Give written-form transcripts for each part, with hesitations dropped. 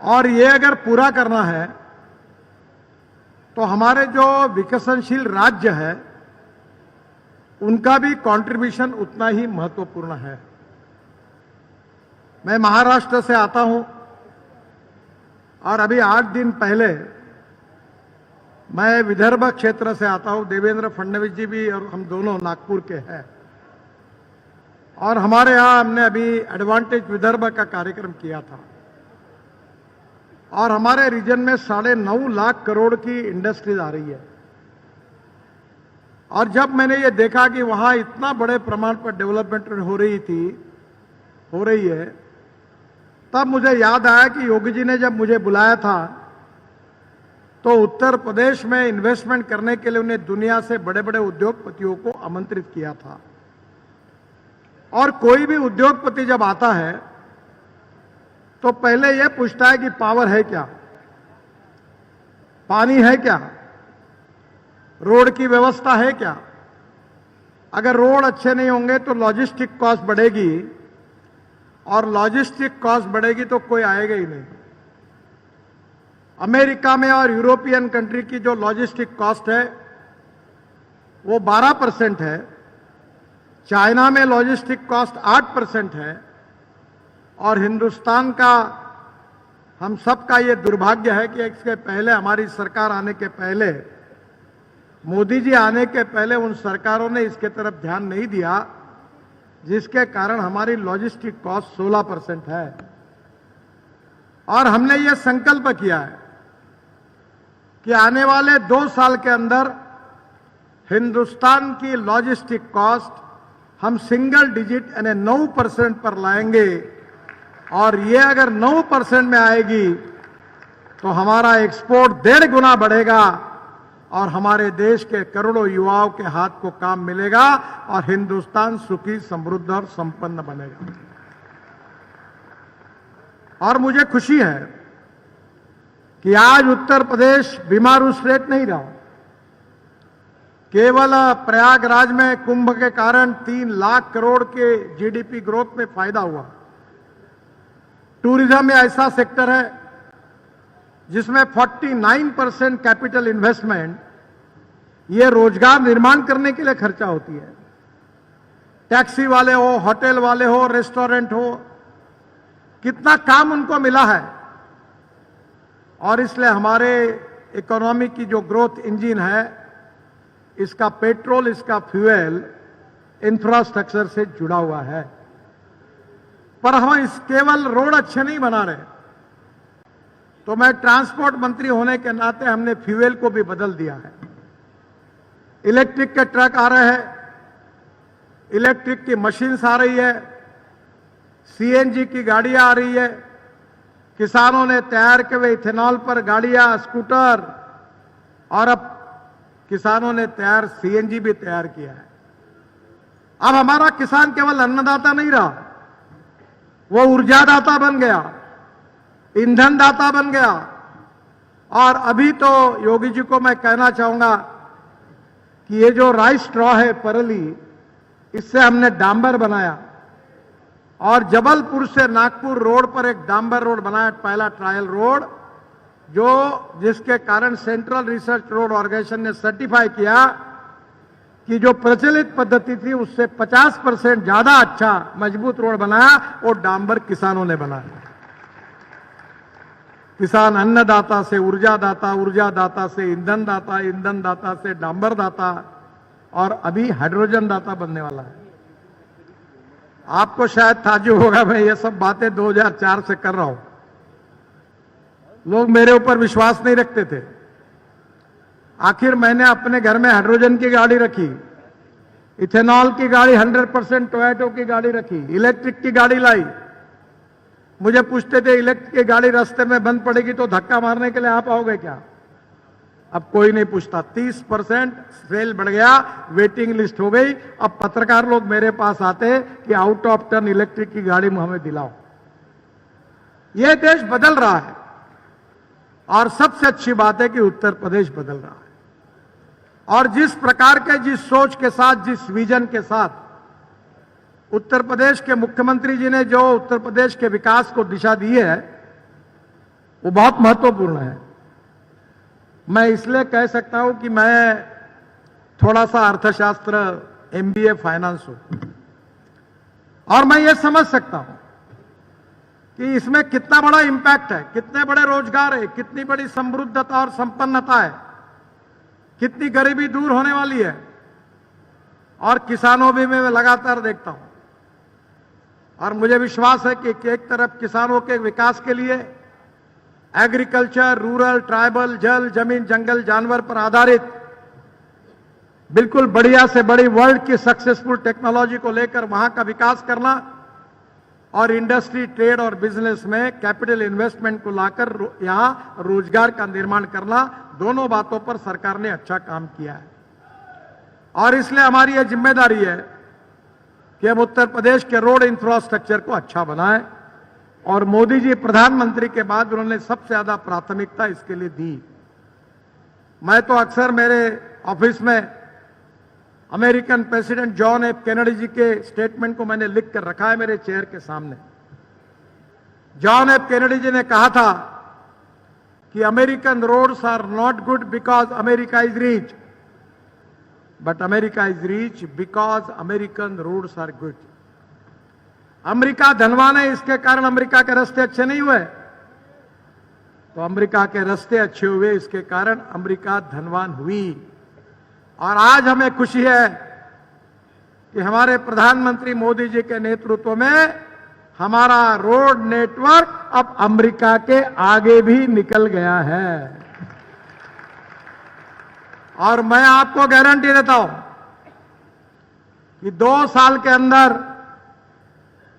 और ये अगर पूरा करना है तो हमारे जो विकसनशील राज्य है उनका भी कंट्रीब्यूशन उतना ही महत्वपूर्ण है। मैं महाराष्ट्र से आता हूं और अभी 8 दिन पहले मैं विदर्भ क्षेत्र से आता हूं। देवेंद्र फडणवीस जी भी और हम दोनों नागपुर के हैं और हमारे यहां हमने अभी एडवांटेज विदर्भ का कार्यक्रम किया था और हमारे रीजन में 9.5 लाख करोड़ की इंडस्ट्रीज आ रही है। और जब मैंने ये देखा कि वहां इतना बड़े प्रमाण पर डेवलपमेंट हो रही है, तब मुझे याद आया कि योगी जी ने जब मुझे बुलाया था तो उत्तर प्रदेश में इन्वेस्टमेंट करने के लिए उन्हें दुनिया से बड़े बड़े उद्योगपतियों को आमंत्रित किया था। और कोई भी उद्योगपति जब आता है तो पहले यह पूछता है कि पावर है क्या, पानी है क्या, रोड की व्यवस्था है क्या। अगर रोड अच्छे नहीं होंगे तो लॉजिस्टिक कॉस्ट बढ़ेगी और लॉजिस्टिक कॉस्ट बढ़ेगी तो कोई आएगा ही नहीं। अमेरिका में और यूरोपियन कंट्री की जो लॉजिस्टिक कॉस्ट है वो 12% है, चाइना में लॉजिस्टिक कॉस्ट 8% है और हिंदुस्तान का हम सबका ये दुर्भाग्य है कि इसके पहले हमारी सरकार आने के पहले, मोदी जी आने के पहले उन सरकारों ने इसके तरफ ध्यान नहीं दिया, जिसके कारण हमारी लॉजिस्टिक कॉस्ट 16% है। और हमने ये संकल्प किया है कि आने वाले 2 साल के अंदर हिंदुस्तान की लॉजिस्टिक कॉस्ट हम सिंगल डिजिट यानी 9% पर लाएंगे और ये अगर 9% में आएगी तो हमारा एक्सपोर्ट 1.5 गुना बढ़ेगा और हमारे देश के करोड़ों युवाओं के हाथ को काम मिलेगा और हिंदुस्तान सुखी, समृद्ध और संपन्न बनेगा। और मुझे खुशी है कि आज उत्तर प्रदेश बीमारू स्टेट नहीं रहा। केवल प्रयागराज में कुंभ के कारण 3 लाख करोड़ के जीडीपी ग्रोथ में फायदा हुआ। टूरिज्म ऐसा सेक्टर है जिसमें 49% कैपिटल इन्वेस्टमेंट ये रोजगार निर्माण करने के लिए खर्चा होती है। टैक्सी वाले हो, होटल वाले हो, रेस्टोरेंट हो, कितना काम उनको मिला है। और इसलिए हमारे इकोनॉमी की जो ग्रोथ इंजन है, इसका पेट्रोल, इसका फ्यूल इंफ्रास्ट्रक्चर से जुड़ा हुआ है। पर हम इस केवल रोड अच्छे नहीं बना रहे, तो मैं ट्रांसपोर्ट मंत्री होने के नाते हमने फ्यूल को भी बदल दिया है। इलेक्ट्रिक के ट्रक आ रहे हैं, इलेक्ट्रिक की मशीन्स आ रही है, सीएनजी की गाड़ियां आ रही है, किसानों ने तैयार किए हुए इथेनॉल पर गाड़ियां, स्कूटर, और अब किसानों ने तैयार सीएनजी भी तैयार किया है। अब हमारा किसान केवल अन्नदाता नहीं रहा, वो ऊर्जादाता बन गया, ईंधन दाता बन गया। और अभी तो योगी जी को मैं कहना चाहूंगा कि ये जो राइस स्ट्रॉ है परली, इससे हमने डांबर बनाया और जबलपुर से नागपुर रोड पर एक डांबर रोड बनाया, पहला ट्रायल रोड, जिसके कारण सेंट्रल रिसर्च रोड ऑर्गेनाइजेशन ने सर्टिफाई किया कि जो प्रचलित पद्धति थी उससे 50% ज्यादा अच्छा मजबूत रोड बनाया। वो डांबर किसानों ने बनाया। किसान अन्नदाता से ऊर्जादाता, ऊर्जादाता से ईंधन दाता, ईंधन दाता से डांबर दाता और अभी हाइड्रोजन दाता बनने वाला है। आपको शायद ताज्जुब होगा, मैं ये सब बातें 2004 से कर रहा हूं। लोग मेरे ऊपर विश्वास नहीं रखते थे। आखिर मैंने अपने घर में हाइड्रोजन की गाड़ी रखी, इथेनॉल की गाड़ी 100% टोयोटो की गाड़ी रखी, इलेक्ट्रिक की गाड़ी लाई। मुझे पूछते थे इलेक्ट्रिक की गाड़ी रास्ते में बंद पड़ेगी तो धक्का मारने के लिए आप आओगे क्या? अब कोई नहीं पूछता। 30% सेल बढ़ गया, वेटिंग लिस्ट हो गई। अब पत्रकार लोग मेरे पास आते कि आउट ऑफ टर्न इलेक्ट्रिक की गाड़ी हमें दिलाओ। यह देश बदल रहा है और सबसे अच्छी बात है कि उत्तर प्रदेश बदल रहा है। और जिस प्रकार के, जिस सोच के साथ, जिस विजन के साथ उत्तर प्रदेश के मुख्यमंत्री जी ने जो उत्तर प्रदेश के विकास को दिशा दी है, वो बहुत महत्वपूर्ण है। मैं इसलिए कह सकता हूं कि मैं थोड़ा सा अर्थशास्त्र एमबीए फाइनेंस हूं और मैं ये समझ सकता हूं कि इसमें कितना बड़ा इंपैक्ट है, कितने बड़े रोजगार है, कितनी बड़ी समृद्धता और संपन्नता है, कितनी गरीबी दूर होने वाली है। और किसानों भी मैं लगातार देखता हूं और मुझे विश्वास है कि एक तरफ किसानों के विकास के लिए एग्रीकल्चर, रूरल, ट्राइबल, जल, जमीन, जंगल, जानवर पर आधारित बिल्कुल बढ़िया से बड़ी वर्ल्ड की सक्सेसफुल टेक्नोलॉजी को लेकर वहां का विकास करना और इंडस्ट्री, ट्रेड और बिजनेस में कैपिटल इन्वेस्टमेंट को लाकर यहां रोजगार का निर्माण करना, दोनों बातों पर सरकार ने अच्छा काम किया है। और इसलिए हमारी यह जिम्मेदारी है कि हम उत्तर प्रदेश के रोड इंफ्रास्ट्रक्चर को अच्छा बनाएं और मोदी जी प्रधानमंत्री के बाद उन्होंने सबसे ज्यादा प्राथमिकता इसके लिए दी। मैं तो अक्सर मेरे ऑफिस में American president John F Kennedy ji के स्टेटमेंट को मैंने लिख कर रखा है मेरे चेयर के सामने। जॉन एफ कैनेडी जी ने कहा था कि American roads are not good because America is rich, but America is rich because American roads are good. America धनवान है, इसके कारण अमेरिका के रास्ते अच्छे नहीं हुए, तो अमेरिका के रास्ते अच्छे हुए, इसके कारण अमेरिका धनवान हुई। और आज हमें खुशी है कि हमारे प्रधानमंत्री मोदी जी के नेतृत्व में हमारा रोड नेटवर्क अब अमेरिका के आगे भी निकल गया है। और मैं आपको गारंटी देता हूं कि 2 साल के अंदर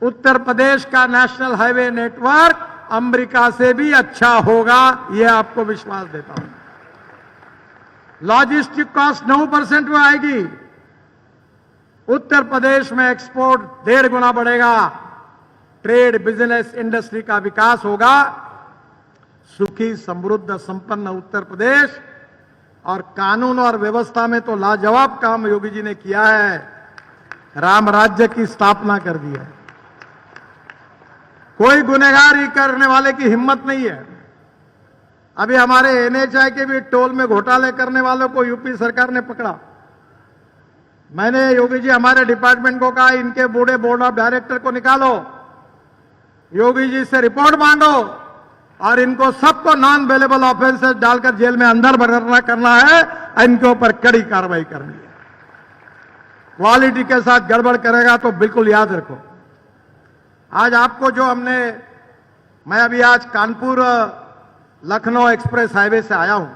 उत्तर प्रदेश का नेशनल हाईवे नेटवर्क अमेरिका से भी अच्छा होगा, यह आपको विश्वास देता हूं। लॉजिस्टिक कॉस्ट 9% में आएगी। उत्तर प्रदेश में एक्सपोर्ट 1.5 गुना बढ़ेगा। ट्रेड, बिजनेस, इंडस्ट्री का विकास होगा। सुखी, समृद्ध, संपन्न उत्तर प्रदेश। और कानून और व्यवस्था में तो लाजवाब काम योगी जी ने किया है। राम राज्य की स्थापना कर दी है। कोई गुनहगारी करने वाले की हिम्मत नहीं है। अभी हमारे एनएचआई के भी टोल में घोटाले करने वालों को यूपी सरकार ने पकड़ा। मैंने योगी जी हमारे डिपार्टमेंट को कहा, इनके बूढ़े बोर्ड ऑफ डायरेक्टर को निकालो, योगी जी से रिपोर्ट मांगो और इनको सबको नॉन अवेलेबल ऑफेंसेस डालकर जेल में अंदर भरना करना है। इनके ऊपर कड़ी कार्रवाई करनी है। क्वालिटी के साथ गड़बड़ करेगा तो बिल्कुल याद रखो। आज आपको जो मैं अभी आज कानपुर लखनऊ एक्सप्रेस हाईवे से आया हूं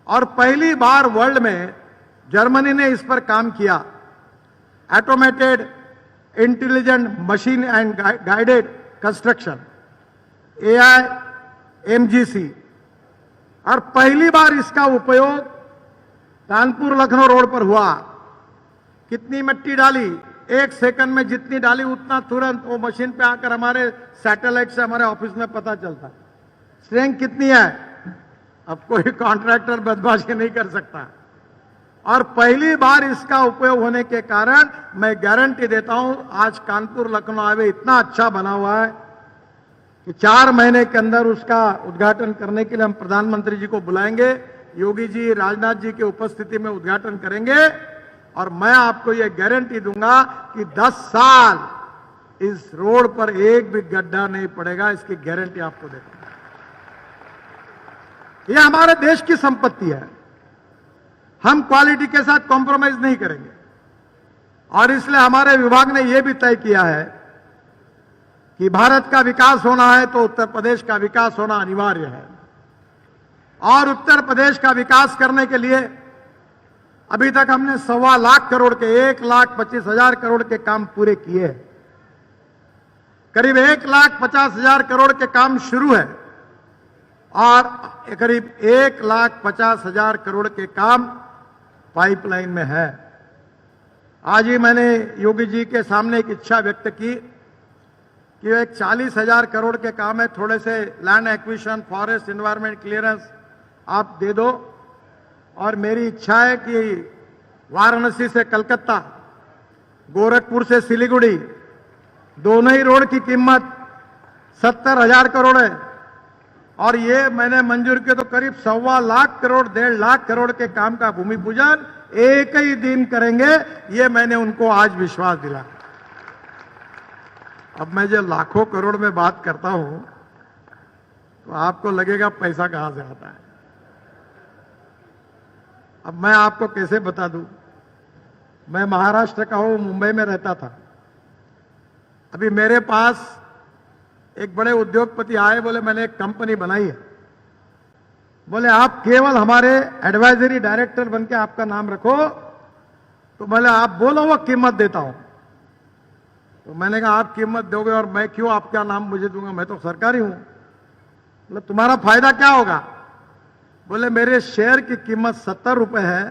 और पहली बार वर्ल्ड में जर्मनी ने इस पर काम किया। Automated intelligent machine and guided construction, AIMGC, और पहली बार इसका उपयोग कानपुर लखनऊ रोड पर हुआ। कितनी मिट्टी डाली, 1 सेकंड में जितनी डाली उतना तुरंत वो मशीन पे आकर हमारे सैटेलाइट से हमारे ऑफिस में पता चलता। स्ट्रेंथ कितनी है, अब कोई कॉन्ट्रैक्टर बदमाशी नहीं कर सकता। और पहली बार इसका उपयोग होने के कारण मैं गारंटी देता हूं, आज कानपुर लखनऊ हाईवे इतना अच्छा बना हुआ है कि 4 महीने के अंदर उसका उद्घाटन करने के लिए हम प्रधानमंत्री जी को बुलाएंगे। योगी जी, राजनाथ जी की उपस्थिति में उद्घाटन करेंगे और मैं आपको यह गारंटी दूंगा कि 10 साल इस रोड पर एक भी गड्ढा नहीं पड़ेगा। इसकी गारंटी आपको देता हूं। यह हमारे देश की संपत्ति है। हम क्वालिटी के साथ कॉम्प्रोमाइज नहीं करेंगे और इसलिए हमारे विभाग ने यह भी तय किया है कि भारत का विकास होना है तो उत्तर प्रदेश का विकास होना अनिवार्य है। और उत्तर प्रदेश का विकास करने के लिए अभी तक हमने 1.25 लाख करोड़ के 1,25,000 करोड़ के काम पूरे किए। करीब 1,50,000 करोड़ के काम शुरू है और करीब 1,50,000 करोड़ के काम पाइपलाइन में है। आज ही मैंने योगी जी के सामने एक इच्छा व्यक्त की कि एक 40,000 करोड़ के काम है, थोड़े से land acquisition, forest, environment clearance आप दे दो। और मेरी इच्छा है कि वाराणसी से कलकत्ता, गोरखपुर से सिलीगुड़ी, दोनों ही रोड की कीमत 70,000 करोड़ है। और ये मैंने मंजूर किया तो करीब 1.25 लाख करोड़ 1.5 लाख करोड़ के काम का भूमि पूजन एक ही दिन करेंगे, ये मैंने उनको आज विश्वास दिला। अब मैं जो लाखों करोड़ में बात करता हूं तो आपको लगेगा पैसा कहां से आता है। अब मैं आपको कैसे बता दूं, मैं महाराष्ट्र का हूं, मुंबई में रहता था। अभी मेरे पास एक बड़े उद्योगपति आए, बोले मैंने एक कंपनी बनाई है, बोले आप केवल हमारे एडवाइजरी डायरेक्टर बनके आपका नाम रखो, तो बोले आप बोलो वो कीमत देता हूं। तो मैंने कहा आप कीमत दोगे और मैं क्यों आपका नाम मुझे दूंगा, मैं तो सरकारी हूं। बोले तुम्हारा फायदा क्या होगा, बोले मेरे शेयर की कीमत 70 रुपए है,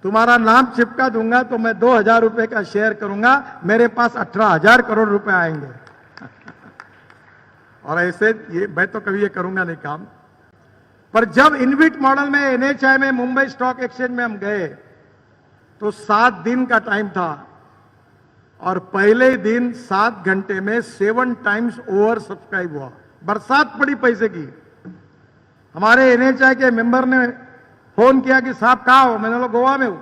तुम्हारा नाम चिपका दूंगा तो मैं 2000 रुपए का शेयर करूंगा, मेरे पास 18,000 करोड़ रुपए आएंगे। और ऐसे ये मैं तो कभी ये करूंगा नहीं काम। पर जब इनविट मॉडल में एनएचआई में मुंबई स्टॉक एक्सचेंज में हम गए तो 7 दिन का टाइम था और पहले ही दिन 7 घंटे में 7 टाइम्स ओवर सब्सक्राइब हुआ। बरसात पड़ी पैसे की। हमारे एनएचआई के मेंबर ने फोन किया कि साहब कहाँ हो, मैंने बोला गोवा में हूं।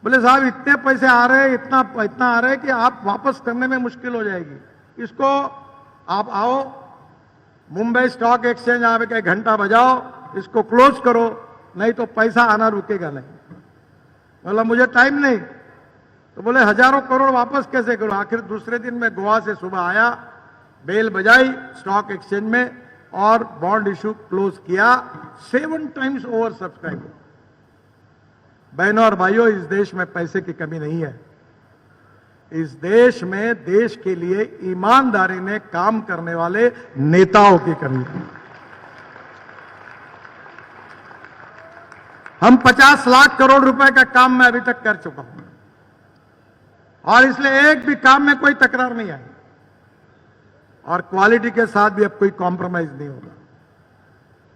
बोले साहब इतने पैसे आ रहे हैं, इतना आ रहे हैं कि आप वापस करने में मुश्किल हो जाएगी, इसको आप आओ मुंबई स्टॉक एक्सचेंज आप एक घंटा बजाओ, इसको क्लोज करो, नहीं तो पैसा आना रुकेगा नहीं। बोला मुझे टाइम नहीं। तो बोले हजारों करोड़ वापस कैसे करो। आखिर दूसरे दिन मैं गोवा से सुबह आया, बेल बजाई स्टॉक एक्सचेंज में और बॉन्ड इशू क्लोज किया। 7 टाइम्स ओवर सब्सक्राइब। बहनों और भाइयों, इस देश में पैसे की कमी नहीं है। इस देश में देश के लिए ईमानदारी में काम करने वाले नेताओं की कमी है। हम 50 लाख करोड़ रुपए का काम मैं अभी तक कर चुका हूं और इसलिए एक भी काम में कोई तकरार नहीं आई और क्वालिटी के साथ भी अब कोई कॉम्प्रोमाइज नहीं होगा।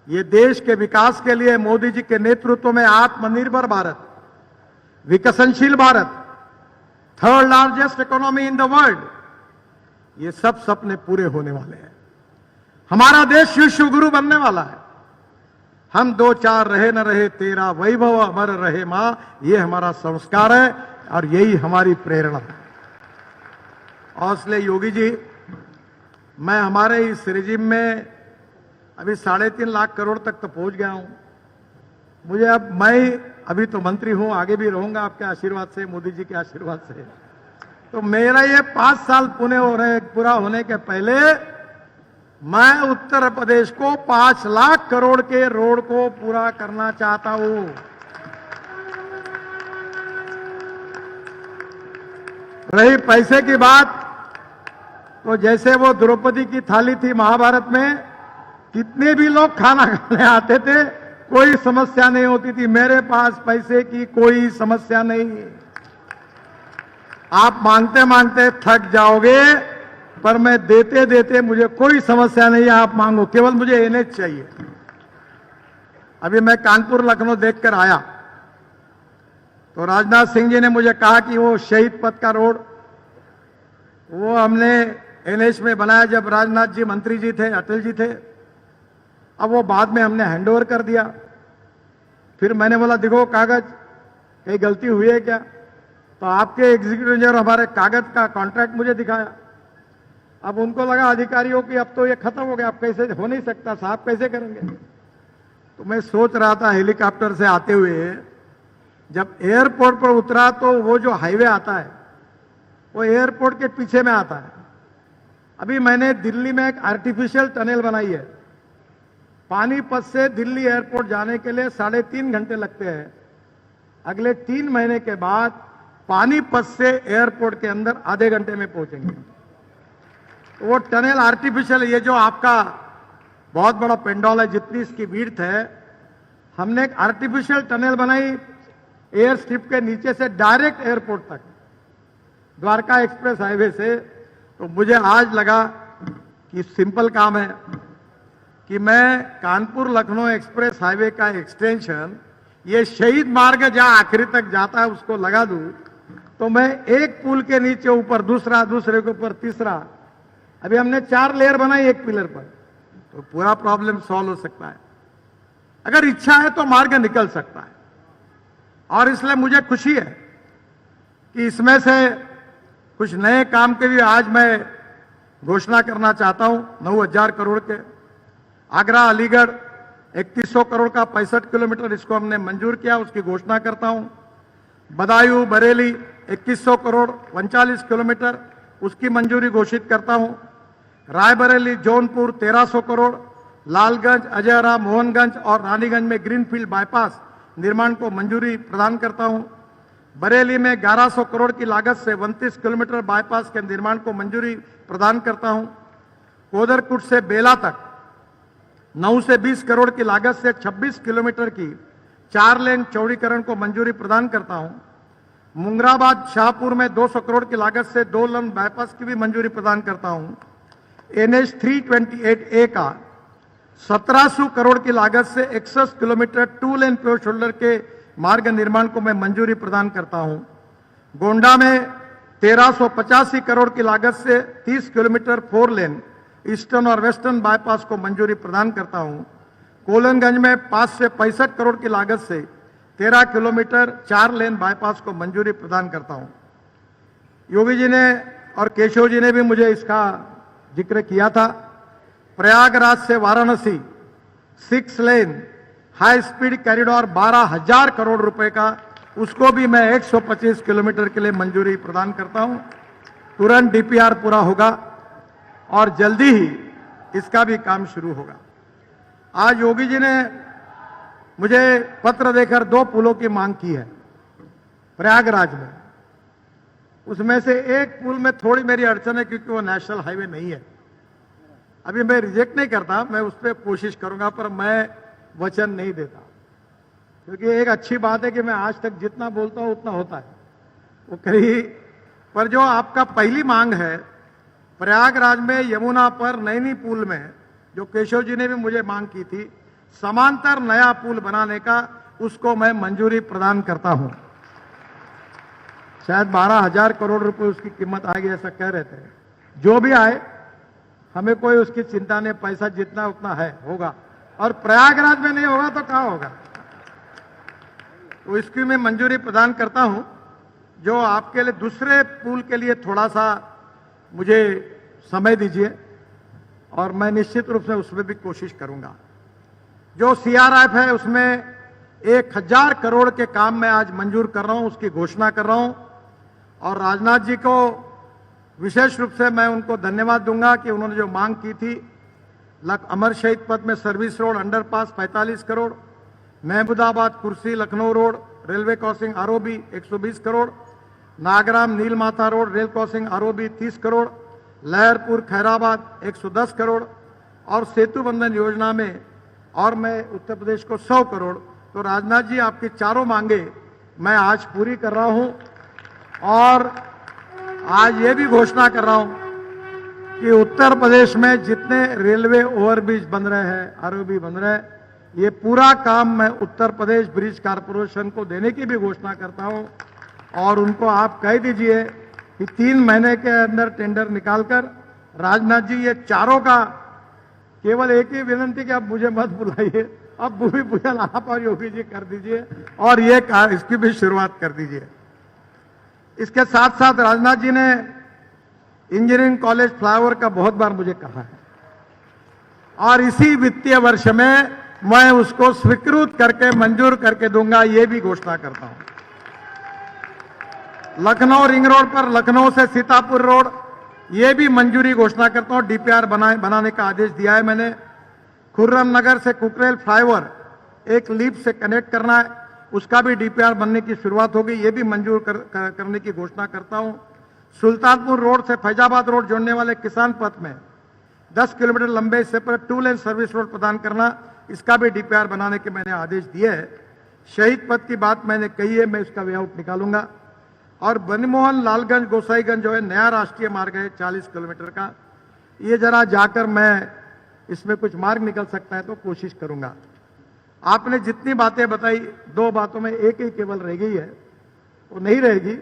ये देश के विकास के लिए मोदी जी के नेतृत्व में आत्मनिर्भर भारत, विकसनशील Bharat, 3rd largest economy in the world, ये सब सपने पूरे होने वाले हैं। हमारा देश विश्व गुरु बनने वाला है। हम 2-4 रहे न रहे तेरा वैभव अमर रहे मां, ये हमारा संस्कार है और यही हमारी प्रेरणा है। और इसलिए योगी जी, मैं हमारे इस रिजिम में अभी 3.5 लाख करोड़ तक तो पहुंच गया हूं। मुझे अब मैं अभी तो मंत्री हूं, आगे भी रहूंगा आपके आशीर्वाद से, मोदी जी के आशीर्वाद से। तो मेरा ये 5 साल पूरा होने के पहले मैं उत्तर प्रदेश को 5 लाख करोड़ के रोड को पूरा करना चाहता हूं। रही पैसे की बात, तो जैसे वो द्रौपदी की थाली थी महाभारत में, कितने भी लोग खाना खाने आते थे, कोई समस्या नहीं होती थी। मेरे पास पैसे की कोई समस्या नहीं है। आप मांगते मांगते थक जाओगे, पर मैं देते देते मुझे कोई समस्या नहीं है। आप मांगो, केवल मुझे एनएच चाहिए। अभी मैं कानपुर लखनऊ देखकर आया तो राजनाथ सिंह जी ने मुझे कहा कि वो शहीद पथ का रोड वो हमने एनएच में बनाया जब राजनाथ जी मंत्री जी थे, अटल जी थे। अब वो बाद में हमने हैंडओवर कर दिया। फिर मैंने बोला देखो कागज, कहीं गलती हुई है क्या? तो आपके एग्जीक्यूटिव इंजीनियर हमारे कागज का कॉन्ट्रैक्ट मुझे दिखाया। अब उनको लगा अधिकारियों की अब तो ये खत्म हो गया, अब कैसे हो नहीं सकता साहब, कैसे करेंगे? तो मैं सोच रहा था हेलीकॉप्टर से आते हुए, जब एयरपोर्ट पर उतरा तो वो जो हाईवे आता है वो एयरपोर्ट के पीछे में आता है। अभी मैंने दिल्ली में एक आर्टिफिशियल टनल बनाई है। पानीपत से दिल्ली एयरपोर्ट जाने के लिए 3.5 घंटे लगते हैं। अगले 3 महीने के बाद पानीपत से एयरपोर्ट के अंदर आधे घंटे में पहुंचेंगे। तो वो टनल आर्टिफिशियल, ये जो आपका बहुत बड़ा पेंडोल है, जितनी इसकी विड्थ है, हमने एक आर्टिफिशियल टनल बनाई एयर स्ट्रिप के नीचे से डायरेक्ट एयरपोर्ट तक, द्वारका एक्सप्रेस हाईवे से। तो मुझे आज लगा कि सिंपल काम है कि मैं कानपुर लखनऊ एक्सप्रेस हाईवे का एक्सटेंशन, ये शहीद मार्ग जहां आखिरी तक जाता है उसको लगा दूं, तो मैं एक पुल के नीचे ऊपर दूसरा, दूसरे के ऊपर तीसरा, अभी हमने 4 लेयर बनाई एक पिलर पर। तो पूरा प्रॉब्लम सॉल्व हो सकता है। अगर इच्छा है तो मार्ग निकल सकता है। और इसलिए मुझे खुशी है कि इसमें से कुछ नए काम के भी आज मैं घोषणा करना चाहता हूं। 9,000 करोड़ के आगरा अलीगढ़ 3100 करोड़ का 65 किलोमीटर, इसको हमने मंजूर किया, उसकी घोषणा करता हूं। बदायूं बरेली 2100 करोड़ 39 किलोमीटर, उसकी मंजूरी घोषित करता हूं। रायबरेली जौनपुर 1300 करोड़, लालगंज अजयरा मोहनगंज और रानीगंज में ग्रीनफील्ड बाईपास निर्माण को मंजूरी प्रदान करता हूं। बरेली में 1100 करोड़ की लागत से 29 किलोमीटर बाईपास के निर्माण को मंजूरी प्रदान करता हूं। कोदरकुट से बेला तक 9 से 20 करोड़ की लागत से 26 किलोमीटर की 4 लेन चौड़ीकरण को मंजूरी प्रदान करता हूं। मुंगराबाद शाहपुर में 200 करोड़ की लागत से 2 लेन बाईपास की भी मंजूरी प्रदान करता हूं। NH 328A का 1700 करोड़ की लागत से 61 किलोमीटर 2 लेन प्योर शोल्डर के मार्ग निर्माण को मैं मंजूरी प्रदान करता हूं। गोंडा में 1385 करोड़ की लागत से 30 किलोमीटर 4 लेन ईस्टर्न और वेस्टर्न बाईपास को मंजूरी प्रदान करता हूं। कोलनगंज में 5 से 65 करोड़ की लागत से 13 किलोमीटर 4 लेन बाईपास को मंजूरी प्रदान करता हूं। योगी जी ने और केशव जी ने भी मुझे इसका जिक्र किया था। प्रयागराज से वाराणसी 6 लेन हाई स्पीड कॉरिडोर 12,000 करोड़ रुपए का, उसको भी मैं 125 किलोमीटर के लिए मंजूरी प्रदान करता हूं। तुरंत DPR पूरा होगा और जल्दी ही इसका भी काम शुरू होगा। आज योगी जी ने मुझे पत्र देकर 2 पुलों की मांग की है प्रयागराज में। उसमें से एक पुल में थोड़ी मेरी अड़चन है क्योंकि वो नेशनल हाईवे नहीं है। अभी मैं रिजेक्ट नहीं करता, मैं उस पर कोशिश करूंगा, पर मैं वचन नहीं देता, क्योंकि एक अच्छी बात है कि मैं आज तक जितना बोलता हूं उतना होता है वो कहीं। पर जो आपका पहली मांग है प्रयागराज में यमुना पर नैनी पुल में, जो केशव जी ने भी मुझे मांग की थी, समांतर नया पुल बनाने का, उसको मैं मंजूरी प्रदान करता हूं। शायद 12,000 करोड़ रुपए उसकी कीमत आएगी ऐसा कह रहे थे। जो भी आए हमें कोई उसकी चिंता नहीं, पैसा जितना उतना है होगा, और प्रयागराज में नहीं होगा तो कहां होगा। तो इसकी मैं मंजूरी प्रदान करता हूं। जो आपके लिए दूसरे पुल के लिए थोड़ा सा मुझे समय दीजिए और मैं निश्चित रूप से उसमें भी कोशिश करूंगा। जो CRF है उसमें 1,000 करोड़ के काम मैं आज मंजूर कर रहा हूं, उसकी घोषणा कर रहा हूं। और राजनाथ जी को विशेष रूप से मैं उनको धन्यवाद दूंगा कि उन्होंने जो मांग की थी, अमर शहीद पथ में service road underpass 45 crore, Mahmudabad Kursi Lucknow road railway crossing ROB 120 crore, Nagram Neelmatha road rail crossing ROB 30 crore, Laharpur Khairabad 110 crore, और सेतु बंधन योजना में और मैं उत्तर प्रदेश को 100 करोड़। तो राजनाथ जी, आपकी चारों मांगे मैं आज पूरी कर रहा हूं। और आज ये भी घोषणा कर रहा हूं कि उत्तर प्रदेश में जितने रेलवे ओवरब्रिज बन रहे हैं, ROB बन रहे हैं, ये पूरा काम मैं उत्तर प्रदेश ब्रिज कारपोरेशन को देने की भी घोषणा करता हूं। और उनको आप कह दीजिए कि 3 महीने के अंदर टेंडर निकालकर, राजनाथ जी ये चारों का, केवल एक ही विनंती कि आप मुझे मत बुलाइए, अब भूमि पूजन आप और योगी जी कर दीजिए और ये इसकी भी शुरुआत कर दीजिए। इसके साथ साथ राजनाथ जी ने इंजीनियरिंग कॉलेज फ्लाईओवर का बहुत बार मुझे कहा है, और इसी वित्तीय वर्ष में मैं उसको स्वीकृत करके मंजूर करके दूंगा, ये भी घोषणा करता हूं। लखनऊ रिंग रोड पर लखनऊ से सीतापुर रोड, ये भी मंजूरी घोषणा करता हूं। DPR बनाने का आदेश दिया है मैंने। खुर्रम नगर से कुकरेल फ्लाईओवर एक लीप से कनेक्ट करना है, उसका भी DPR बनने की शुरुआत होगी, ये भी मंजूर करने की घोषणा करता हूं। सुल्तानपुर रोड से फैजाबाद रोड जोड़ने वाले किसान पथ में 10 किलोमीटर लंबे हिस्से पर 2 लेन सर्विस रोड प्रदान करना, इसका भी DPR बनाने के मैंने आदेश दिए हैं। शहीद पथ की बात मैंने कही है, मैं इसका वेआउट निकालूंगा। और बनमोहन लालगंज गोसाईगंज जो है नया राष्ट्रीय मार्ग है 40 किलोमीटर का, ये जरा जाकर मैं इसमें कुछ मार्ग निकल सकता है तो कोशिश करूंगा। आपने जितनी बातें बताई, 2 बातों में एक ही केवल रह गई है, वो नहीं रहेगी,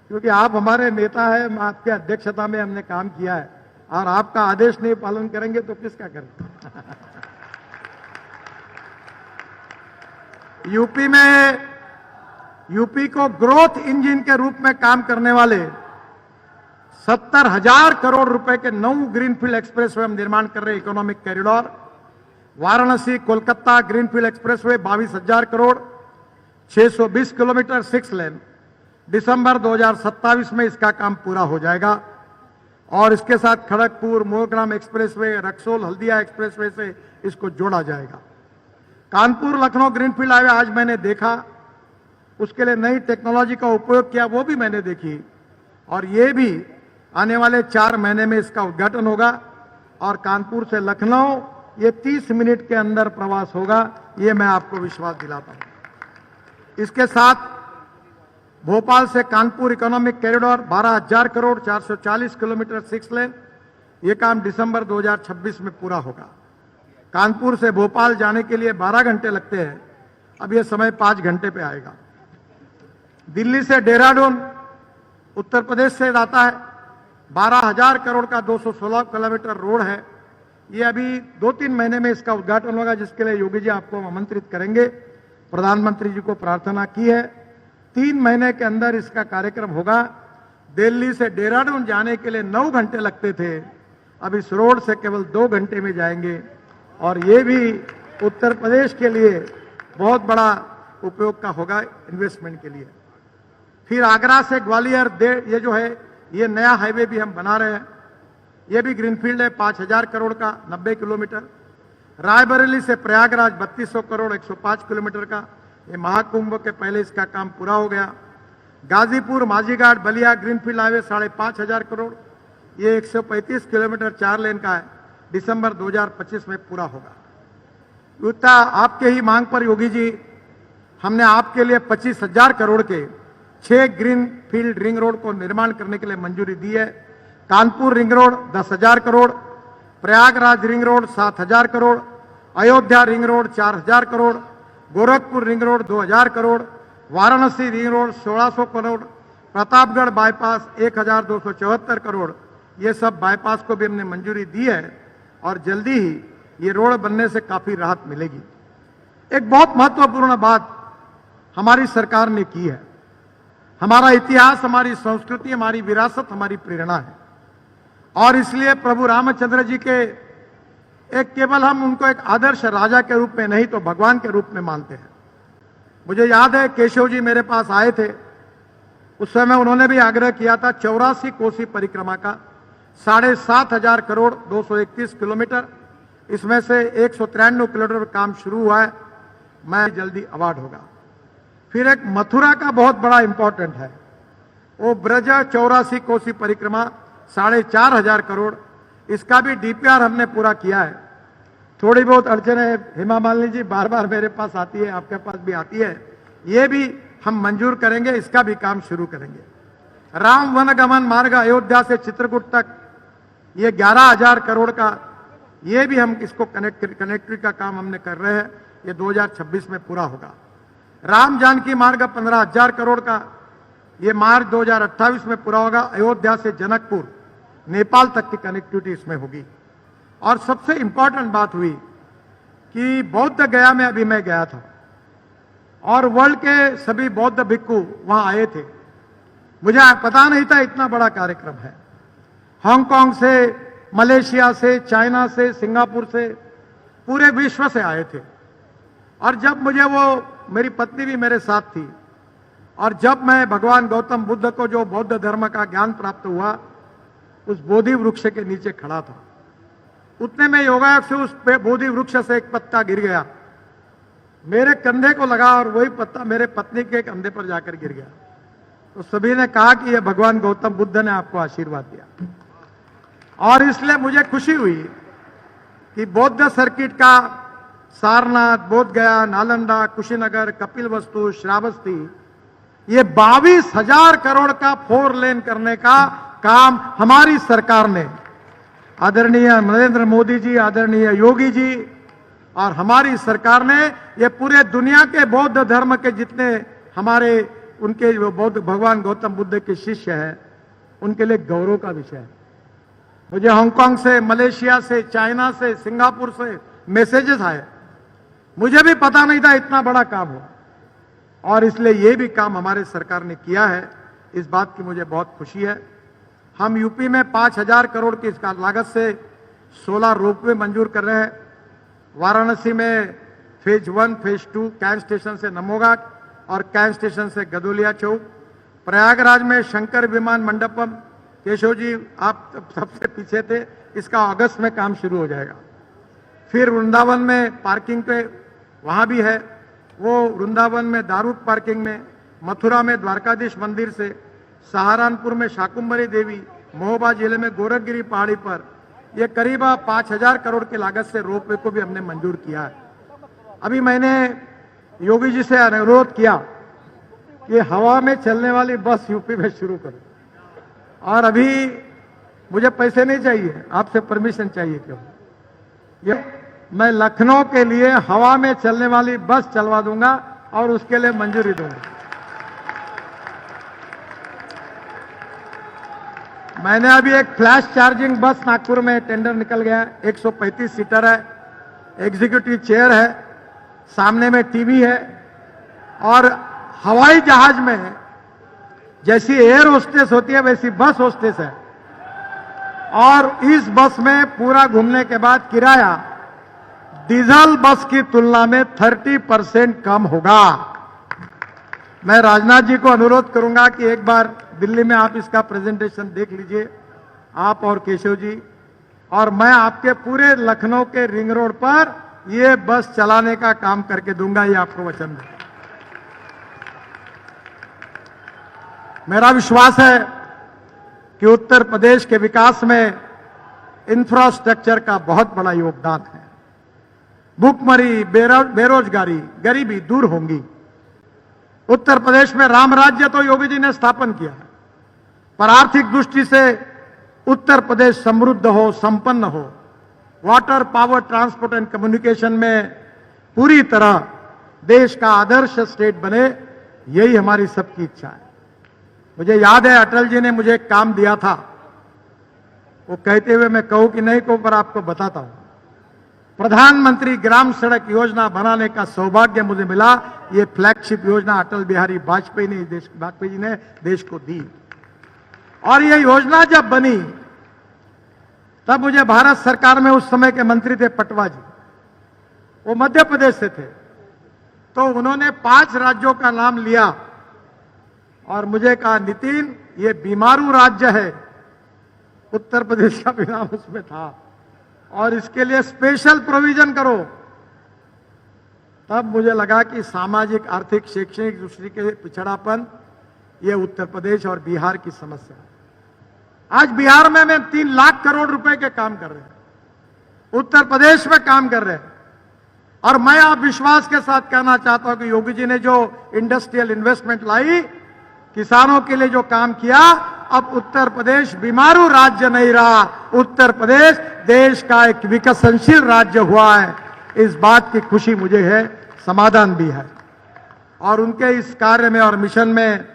क्योंकि आप हमारे नेता हैं, आपके अध्यक्षता में हमने काम किया है, और आपका आदेश नहीं पालन करेंगे तो किसका करेंगे। यूपी को ग्रोथ इंजन के रूप में काम करने वाले 70,000 करोड़ रुपए के 9 ग्रीनफील्ड एक्सप्रेसवे हम निर्माण कर रहे हैं। Economic corridor Varanasi Kolkata greenfield expressway 22,000 crore, 620 kilometre 6 लेन। दिसंबर 2027 में इसका काम पूरा हो जाएगा और इसके साथ खड़गपुर मोरग्राम एक्सप्रेसवे, रक्सौल हल्दिया एक्सप्रेसवे से इसको जोड़ा जाएगा। कानपुर लखनऊ ग्रीनफील्ड हाईवे आज मैंने देखा, उसके लिए नई टेक्नोलॉजी का उपयोग किया, वो भी मैंने देखी और ये भी आने वाले 4 महीने में इसका उद्घाटन होगा और कानपुर से लखनऊ ये 30 मिनट के अंदर प्रवास होगा, ये मैं आपको विश्वास दिलाता हूं। इसके साथ भोपाल से Kanpur economic corridor 12,000 crore 440 kilometre 6 लेन, ये काम दिसंबर 2026 में पूरा होगा। कानपुर से भोपाल जाने के लिए 12 घंटे लगते हैं, अब यह समय 5 घंटे पे आएगा। दिल्ली से देहरादून उत्तर प्रदेश से जाता है, 12,000 करोड़ का 216 किलोमीटर रोड है। ये अभी 2-3 महीने में इसका उद्घाटन होगा, जिसके लिए योगी जी आपको आमंत्रित करेंगे। प्रधानमंत्री जी को प्रार्थना की है, 3 महीने के अंदर इसका कार्यक्रम होगा। दिल्ली से देहरादून जाने के लिए 9 घंटे लगते थे, अब इस रोड से केवल 2 घंटे में जाएंगे और ये भी उत्तर प्रदेश के लिए बहुत बड़ा उपयोग का होगा इन्वेस्टमेंट के लिए। फिर आगरा से ग्वालियर ये जो है ये नया हाईवे भी हम बना रहे हैं, ये भी ग्रीनफील्ड है, 5,000 करोड़ का 90 किलोमीटर। रायबरेली से प्रयागराज 3200 करोड़ 105 किलोमीटर का, ये महाकुंभ के पहले इसका काम पूरा हो गया। गाजीपुर माजीघाट बलिया ग्रीनफील्ड हाईवे 5,500 करोड़, ये 135 किलोमीटर 4 लेन का है, दिसंबर 2025 में पूरा होगा। युक्ता आपके ही मांग पर योगी जी हमने आपके लिए 25,000 करोड़ के 6 ग्रीनफील्ड रिंग रोड को निर्माण करने के लिए मंजूरी दी है। Kanpur ring road 10,000 crore, Prayagraj ring road 7,000 crore, Ayodhya ring road 4,000 crore, Gorakhpur ring road 2,000 crore, Varanasi ring road 1,600 crore, Pratapgarh bypass 1,274 crore, ये सब बाईपास को भी हमने मंजूरी दी है और जल्दी ही ये रोड बनने से काफी राहत मिलेगी। एक बहुत महत्वपूर्ण बात हमारी सरकार ने की है, हमारा इतिहास, हमारी संस्कृति, हमारी विरासत, हमारी प्रेरणा है और इसलिए प्रभु रामचंद्र जी के एक केवल हम उनको एक आदर्श राजा के रूप में नहीं तो भगवान के रूप में मानते हैं। मुझे याद है केशव जी मेरे पास आए थे, उस समय उन्होंने भी आग्रह किया था 84 कोसी परिक्रमा का 7,500 करोड़ 231 किलोमीटर, इसमें से 193 किलोमीटर काम शुरू हुआ है, मैं जल्दी अवार्ड होगा। फिर एक मथुरा का बहुत बड़ा इंपॉर्टेंट है, वो ब्रज 84 कोसी परिक्रमा 4,500 करोड़, इसका भी डीपीआर हमने पूरा किया है। थोड़ी बहुत अड़चने हेमा मालिनी जी बार बार मेरे पास आती है, आपके पास भी आती है, ये भी हम मंजूर करेंगे, इसका भी काम शुरू करेंगे। राम वनगमन मार्ग अयोध्या से चित्रकूट तक ये 11,000 करोड़ का, ये भी हम इसको कनेक्टिविटी का काम हमने कर रहे हैं, ये 2026 में पूरा होगा। राम जानकी मार्ग 15,000 करोड़ का, ये मार्च 2028 में पूरा होगा। अयोध्या से जनकपुर नेपाल तक की कनेक्टिविटी इसमें होगी। और सबसे इंपॉर्टेंट बात हुई कि बौद्ध गया में अभी मैं गया था और वर्ल्ड के सभी बौद्ध भिक्खु वहां आए थे, मुझे पता नहीं था इतना बड़ा कार्यक्रम है। हांगकांग से, मलेशिया से, चाइना से, सिंगापुर से, पूरे विश्व से आए थे। और जब मुझे वो, मेरी पत्नी भी मेरे साथ थी, और जब मैं भगवान गौतम बुद्ध को जो बौद्ध धर्म का ज्ञान प्राप्त हुआ, उस बोधि वृक्ष के नीचे खड़ा था, उतने में योगायोग से उस बोधि वृक्ष से एक पत्ता गिर गया, मेरे कंधे को लगा और वही पत्ता मेरे पत्नी के कंधे पर जाकर गिर गया। तो सभी ने कहा कि यह भगवान गौतम बुद्ध ने आपको आशीर्वाद दिया। और इसलिए मुझे खुशी हुई कि बौद्ध सर्किट का सारनाथ, बोध गया, नालंदा, कुशीनगर, कपिलवस्तु, श्रावस्ती, ये 22,000 करोड़ का 4 लेन करने का काम हमारी सरकार ने, आदरणीय नरेंद्र मोदी जी, आदरणीय योगी जी और हमारी सरकार ने, ये पूरे दुनिया के बौद्ध धर्म के जितने हमारे उनके जो बौद्ध भगवान गौतम बुद्ध के शिष्य हैं, उनके लिए गौरव का विषय है। मुझे हांगकांग से, मलेशिया से, चाइना से, सिंगापुर से मैसेजेस आए। मुझे भी पता नहीं था इतना बड़ा काम हो, और इसलिए ये भी काम हमारे सरकार ने किया है, इस बात की मुझे बहुत खुशी है। हम यूपी में 5,000 करोड़ की इसका लागत से 16 रोपवे मंजूर कर रहे हैं। वाराणसी में फेज 1, फेज 2 कैंट स्टेशन से नमोघाट और कैंट स्टेशन से गदोलिया चौक। प्रयागराज में शंकर विमान मंडपम, केशव जी आप सबसे पीछे थे, इसका अगस्त में काम शुरू हो जाएगा। फिर वृंदावन में पार्किंग पे वहां भी है, वो वृंदावन में दारुक पार्किंग में, मथुरा में द्वारकाधीश मंदिर से, सहारनपुर में शाकुंभरी देवी, महोबा जिले में गोरखगिरी पहाड़ी पर ये करीब 5,000 करोड़ की लागत से रोपवे को भी हमने मंजूर किया है। अभी मैंने योगी जी से अनुरोध किया कि हवा में चलने वाली बस यूपी में शुरू करो, और अभी मुझे पैसे नहीं चाहिए, आपसे परमिशन चाहिए। क्यों? ये मैं लखनऊ के लिए हवा में चलने वाली बस चलवा दूंगा और उसके लिए मंजूरी दूंगा। मैंने अभी एक फ्लैश चार्जिंग बस नागपुर में टेंडर निकल गया है, 135 सीटर है, एग्जीक्यूटिव चेयर है, सामने में टीवी है, और हवाई जहाज में जैसी एयर होस्टेस होती है वैसी बस होस्टेस है। और इस बस में पूरा घूमने के बाद किराया डीजल बस की तुलना में 30% कम होगा। मैं राजनाथ जी को अनुरोध करूंगा कि एक बार दिल्ली में आप इसका प्रेजेंटेशन देख लीजिए, आप और केशव जी, और मैं आपके पूरे लखनऊ के रिंग रोड पर ये बस चलाने का काम करके दूंगा, ये आपको वचन दूंगा। मेरा विश्वास है कि उत्तर प्रदेश के विकास में इंफ्रास्ट्रक्चर का बहुत बड़ा योगदान है। भूखमरी, बेरोजगारी, गरीबी दूर होंगी। उत्तर प्रदेश में राम राज्य तो योगी जी ने स्थापन किया है, पर आर्थिक दृष्टि से उत्तर प्रदेश समृद्ध हो, संपन्न हो, water, power, transport and communication में पूरी तरह देश का आदर्श स्टेट बने, यही हमारी सबकी इच्छा है। मुझे याद है अटल जी ने मुझे एक काम दिया था, वो कहते हुए मैं कहूं कि नहीं कहूं, पर आपको बताता हूं। प्रधानमंत्री ग्राम सड़क योजना बनाने का सौभाग्य मुझे मिला। ये फ्लैगशिप योजना अटल बिहारी वाजपेयी जी ने देश को दी, और ये योजना जब बनी तब मुझे भारत सरकार में उस समय के मंत्री थे पटवा जी, वो मध्य प्रदेश से थे, तो उन्होंने 5 राज्यों का नाम लिया और मुझे कहा नितिन ये बीमारू राज्य है, उत्तर प्रदेश का भी नाम उसमें था, और इसके लिए स्पेशल प्रोविजन करो। तब मुझे लगा कि सामाजिक, आर्थिक, शैक्षणिक दृष्टि के पिछड़ापन ये उत्तर प्रदेश और बिहार की समस्या है। आज बिहार में 3 लाख करोड़ रुपए के काम कर रहे हैं, उत्तर प्रदेश में काम कर रहे हैं, और मैं आप विश्वास के साथ कहना चाहता हूं कि योगी जी ने जो इंडस्ट्रियल इन्वेस्टमेंट लाई, किसानों के लिए जो काम किया, अब उत्तर प्रदेश बीमारू राज्य नहीं रहा, उत्तर प्रदेश देश का एक विकसनशील राज्य हुआ है। इस बात की खुशी मुझे है, समाधान भी है। और उनके इस कार्य में और मिशन में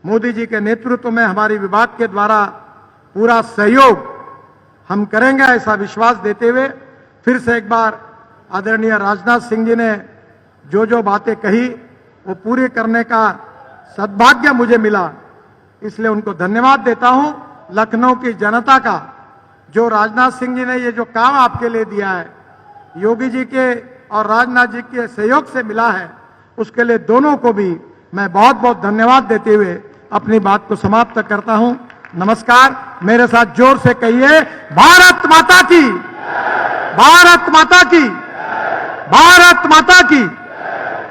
मोदी जी के नेतृत्व में हमारे विभाग के द्वारा पूरा सहयोग हम करेंगे, ऐसा विश्वास देते हुए फिर से एक बार आदरणीय राजनाथ सिंह जी ने जो जो बातें कही वो पूरी करने का सद्भाग्य मुझे मिला, इसलिए उनको धन्यवाद देता हूं। लखनऊ की जनता का जो राजनाथ सिंह जी ने ये जो काम आपके लिए दिया है, योगी जी के और राजनाथ जी के सहयोग से मिला है, उसके लिए दोनों को भी मैं बहुत बहुत धन्यवाद देते हुए अपनी बात को समाप्त करता हूं। नमस्कार। मेरे साथ जोर से कहिए, भारत माता की, भारत माता की, भारत माता की।